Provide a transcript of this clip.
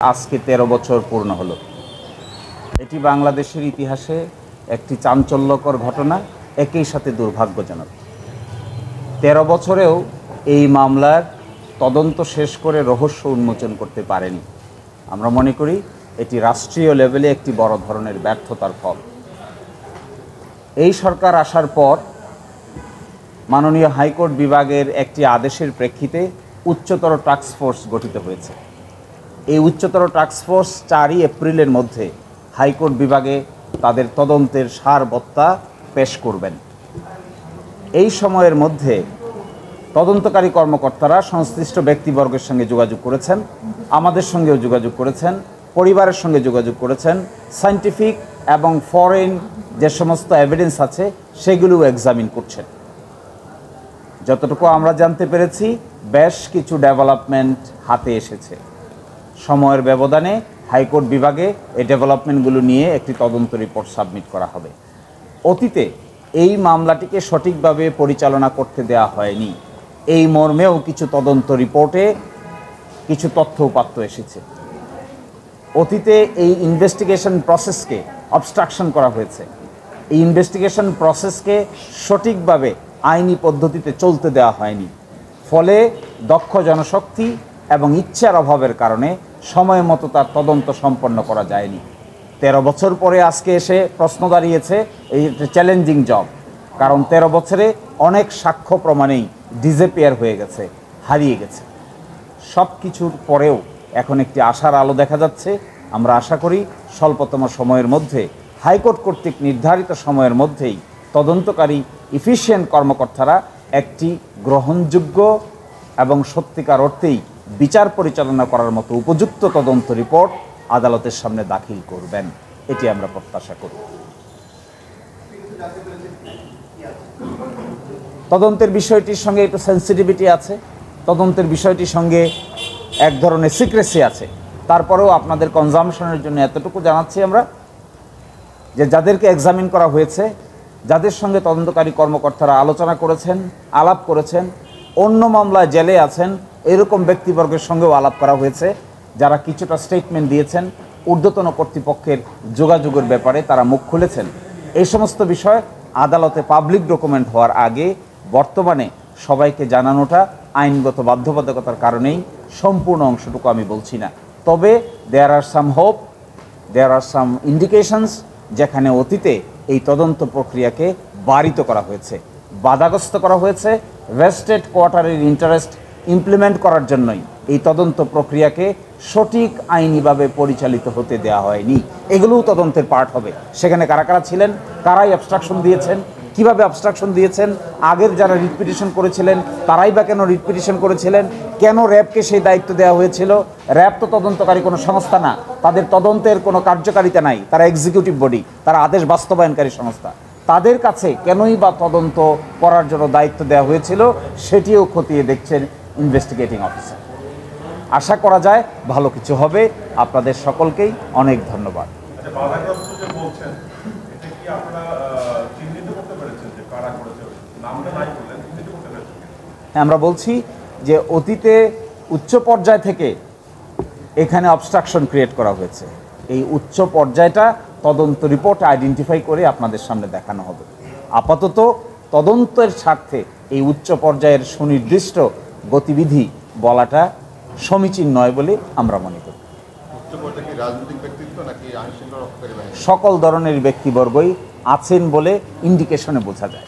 আজকে ১৩ বছর পূর্ণ হলো। এটি বাংলাদেশের ইতিহাসে একটি চাঞ্চল্যকর ঘটনা, একই সাথে দুর্ভাগ্যজনক। ১৩ বছরেও এই মামলার তদন্ত শেষ করে রহস্য উন্মোচন করতে পারেনি। আমরা মনে করি এটি রাষ্ট্রীয় লেভেলে একটি বড় ধরনের ব্যর্থতার ফল। এই সরকার আসার পর মাননীয় হাইকোর্ট বিভাগের একটি আদেশের প্রেক্ষিতে উচ্চতর টাস্কফোর্স গঠিত হয়েছে। এই উচ্চতর টাস্কফোর্স ৪ই এপ্রিলের মধ্যে হাইকোর্ট বিভাগে তাদের তদন্তের সারবত্তা পেশ করবেন। এই সময়ের মধ্যে তদন্তকারী কর্মকর্তারা সংশ্লিষ্ট ব্যক্তিবর্গের সঙ্গে যোগাযোগ করেছেন, আমাদের সঙ্গেও যোগাযোগ করেছেন, পরিবারের সঙ্গে যোগাযোগ করেছেন, সায়েন্টিফিক এবং ফরেন যে সমস্ত এভিডেন্স আছে সেগুলো এক্সামিন করছেন। যতটুকু আমরা জানতে পেরেছি বেশ কিছু ডেভেলপমেন্ট হাতে এসেছে। সময়ের ব্যবধানে হাইকোর্ট বিভাগে এই ডেভেলপমেন্টগুলো নিয়ে একটি তদন্ত রিপোর্ট সাবমিট করা হবে। অতীতে এই মামলাটিকে সঠিকভাবে পরিচালনা করতে দেওয়া হয়নি, এই মর্মেও কিছু তদন্ত রিপোর্টে কিছু তথ্য উপাত্ত এসেছে। অতীতে এই ইনভেস্টিগেশন প্রসেসকে অবস্ট্রাকশন করা হয়েছে। এই ইনভেস্টিগেশন প্রসেসকে সঠিকভাবে আইনি পদ্ধতিতে চলতে দেওয়া হয়নি। ফলে দক্ষ জনশক্তি এবং ইচ্ছার অভাবের কারণে সময় মতো তার তদন্ত সম্পন্ন করা যায়নি। ১৩ বছর পরে আজকে এসে প্রশ্ন দাঁড়িয়েছে, এই একটা চ্যালেঞ্জিং জব, কারণ ১৩ বছরে অনেক সাক্ষ্য প্রমাণেই ডিসঅ্যাপিয়ার হয়ে গেছে, হারিয়ে গেছে। সব কিছুর পরেও এখন একটি আশার আলো দেখা যাচ্ছে। আমরা আশা করি স্বল্পতম সময়ের মধ্যে হাইকোর্ট কর্তৃক নির্ধারিত সময়ের মধ্যেই তদন্তকারী ইফিশিয়েন্ট কর্মকর্তারা একটি গ্রহণযোগ্য এবং সত্যিকার অর্থেই বিচার পরিচালনা করার মতো উপযুক্ত তদন্ত রিপোর্ট আদালতের সামনে দাখিল করবেন, এটি আমরা প্রত্যাশা করি। তদন্তের বিষয়টির সঙ্গে একটু সেন্সিটিভিটি আছে, তদন্তের বিষয়টির সঙ্গে এক ধরনের সিক্রেসি আছে। তারপরেও আপনাদের কনজামশনের জন্য এতটুকু জানাচ্ছি আমরা যে যাদেরকে এক্সামিন করা হয়েছে, যাদের সঙ্গে তদন্তকারী কর্মকর্তারা আলোচনা করেছেন, আলাপ করেছেন, অন্য মামলায় জেলে আছেন এরকম ব্যক্তিবর্গের সঙ্গেও আলাপ করা হয়েছে, যারা কিছুটা স্টেটমেন্ট দিয়েছেন, ঊর্ধ্বতন কর্তৃপক্ষের যোগাযোগের ব্যাপারে তারা মুখ খুলেছেন। এই সমস্ত বিষয় আদালতে পাবলিক ডকুমেন্ট হওয়ার আগে বর্তমানে সবাইকে জানানোটা আইনগত বাধ্যবাধকতার কারণেই সম্পূর্ণ অংশটুকু আমি বলছি না। তবে দেয়ার আর সাম হোপ, দেয়ার আর সাম ইন্ডিকেশনস যেখানে অতীতে এই তদন্ত প্রক্রিয়াকে বারিত করা হয়েছে, বাধাগ্রস্ত করা হয়েছে, ভেস্টেড কোয়ার্টারের ইন্টারেস্ট ইমপ্লিমেন্ট করার জন্যই এই তদন্ত প্রক্রিয়াকে সঠিক আইনিভাবে পরিচালিত হতে দেওয়া হয়নি। এগুলোও তদন্তের পার্ট হবে। সেখানে কারা কারা ছিলেন, কারাই অবস্ট্রাকশন দিয়েছেন, কিভাবে অবস্ট্রাকশন দিয়েছেন, আগের যারা রিট পিটিশন করেছিলেন তারাই বা কেন রিট পিটিশন করেছিলেন, কেন র্যাবকে সেই দায়িত্ব দেওয়া হয়েছিল। র্যাব তো তদন্তকারী কোনো সংস্থা না, তাদের তদন্তের কোনো কার্যকারিতা নাই, তারা এক্সিকিউটিভ বডি, তারা আদেশ বাস্তবায়নকারী সংস্থা। তাদের কাছে কেনই বা তদন্ত করার জন্য দায়িত্ব দেওয়া হয়েছিল সেটিও খতিয়ে দেখছেন ইনভেস্টিগেটিং অফিসার। আশা করা যায় ভালো কিছু হবে। আপনাদের সকলকেই অনেক ধন্যবাদ। আমরা বলছি যে অতীতে উচ্চ পর্যায় থেকে এখানে অবস্ট্রাকশন ক্রিয়েট করা হয়েছে। এই উচ্চ পর্যায়টা তদন্ত রিপোর্ট আইডেন্টিফাই করে আপনাদের সামনে দেখানো হবে। আপাতত তদন্তের স্বার্থে এই উচ্চ পর্যায়ের সুনির্দিষ্ট গতিবিধি বলাটা সমীচীন নয় বলে আমরা মনে করি। সকল ধরনের ব্যক্তিবর্গই আছেন বলে ইন্ডিকেশনে বোঝা যায়।